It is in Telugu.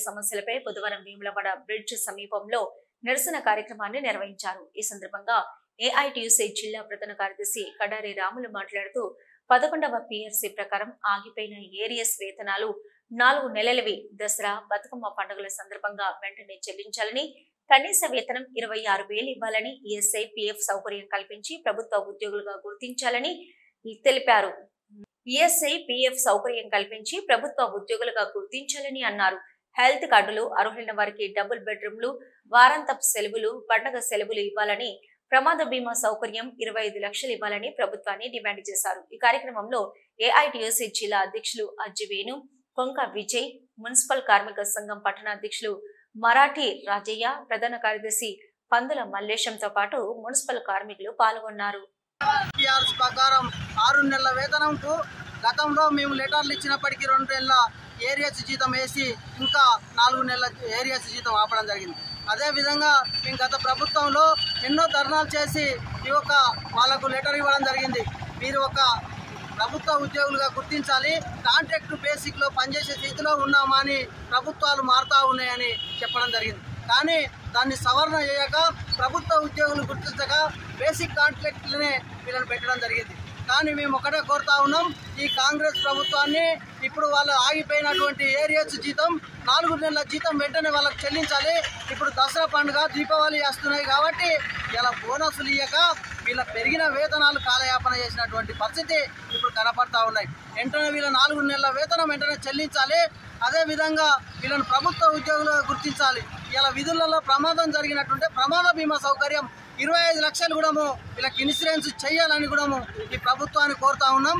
సమస్యలపై బుధవారం వేములవాడ బ్రిడ్జ్ సమీపంలో నిరసన కార్యక్రమాన్ని నిర్వహించారు. ఈ సందర్భంగా ఏఐటీయూసీ జిల్లా ప్రధాన కార్యదర్శి కడారి రాములు మాట్లాడుతూ 11వ PRC ప్రకారం ఆగిపోయిన ఏరియస్ వేతనాలు 4 నెలలవి దసరా బతుకమ్మ పండుగల సందర్భంగా వెంటనే చెల్లించాలని, కనీస వేతనం 26,000 ఇవ్వాలని, ESI, PF సౌకర్యం కల్పించి ప్రభుత్వ ఉద్యోగులుగా గుర్తించాలని తెలిపారు. ESI, PF సౌకర్యం కల్పించి ప్రభుత్వ ఉద్యోగులుగా గుర్తించాలని అన్నారు. హెల్త్ కార్డులు, అర్హులైన వారికి డబుల్ బెడ్రూమ్లు, వారాంతపు సెలవులు, పండగ సెలవులు ఇవ్వాలని, ప్రమాద బీమా సౌకర్యం 25 లక్షలు ఇవ్వాలని ప్రభుత్వాన్ని డిమాండ్ చేశారు. ఈ కార్యక్రమంలో ఏఐటీయూసీ జిల్లా అధ్యక్షులు అజ్జివేణు, కొంక విజయ్, మున్సిపల్ కార్మిక సంఘం పట్టణ అధ్యక్షులు మరాఠీ రాజయ్య, ప్రధాన కార్యదర్శి పందుల మల్లేశంతో పాటు మున్సిపల్ కార్మికులు పాల్గొన్నారు. ప్రకారం 6 నెలల వేతనంకు గతంలో మేము లెటర్లు ఇచ్చినప్పటికీ 2 నెలల ఏరియస్ జీతం వేసి ఇంకా 4 నెలల ఏరియస్ జీతం ఆపడం జరిగింది. అదేవిధంగా మేము గత ప్రభుత్వంలో ఎన్నో ధర్నాలు చేసి ఈ యొక్క వాళ్ళకు లెటర్ ఇవ్వడం జరిగింది. మీరు ఒక ప్రభుత్వ ఉద్యోగులుగా గుర్తించాలి, కాంట్రాక్ట్ బేసిక్లో పనిచేసే స్థితిలో ఉన్నామా అని ప్రభుత్వాలు మారుతూ ఉన్నాయని చెప్పడం జరిగింది. కానీ దాన్ని సవరణ చేయక ప్రభుత్వ ఉద్యోగులు గుర్తించక బేసిక్ కాంట్రాక్ట్లనే వీళ్ళని పెట్టడం జరిగింది. కానీ మేము ఒకటే కోరుతా ఉన్నాం, ఈ కాంగ్రెస్ ప్రభుత్వాన్ని ఇప్పుడు వాళ్ళు ఆగిపోయినటువంటి ఏరియస్ జీతం 4 నెలల జీతం వెంటనే వాళ్ళకి చెల్లించాలి. ఇప్పుడు దసరా పండుగ, దీపావళి వస్తున్నాయి కాబట్టి ఇలా బోనసులు ఇయ్యక వీళ్ళ పెరిగిన వేతనాలు కాలయాపన చేసినటువంటి పరిస్థితి ఇప్పుడు కనపడతా ఉన్నాయి. వెంటనే వీళ్ళ 4 నెలల వేతనం వెంటనే చెల్లించాలి. అదేవిధంగా వీళ్ళని ప్రభుత్వ ఉద్యోగులుగా గుర్తించాలి. ఇలా విధులలో ప్రమాదం జరిగినట్టుంటే ప్రమాద బీమా సౌకర్యం 25 లక్షలు కూడా వీళ్ళకి ఇన్సూరెన్స్ చేయాలని కూడా ఈ ప్రభుత్వాన్ని కోరుతా ఉన్నాం.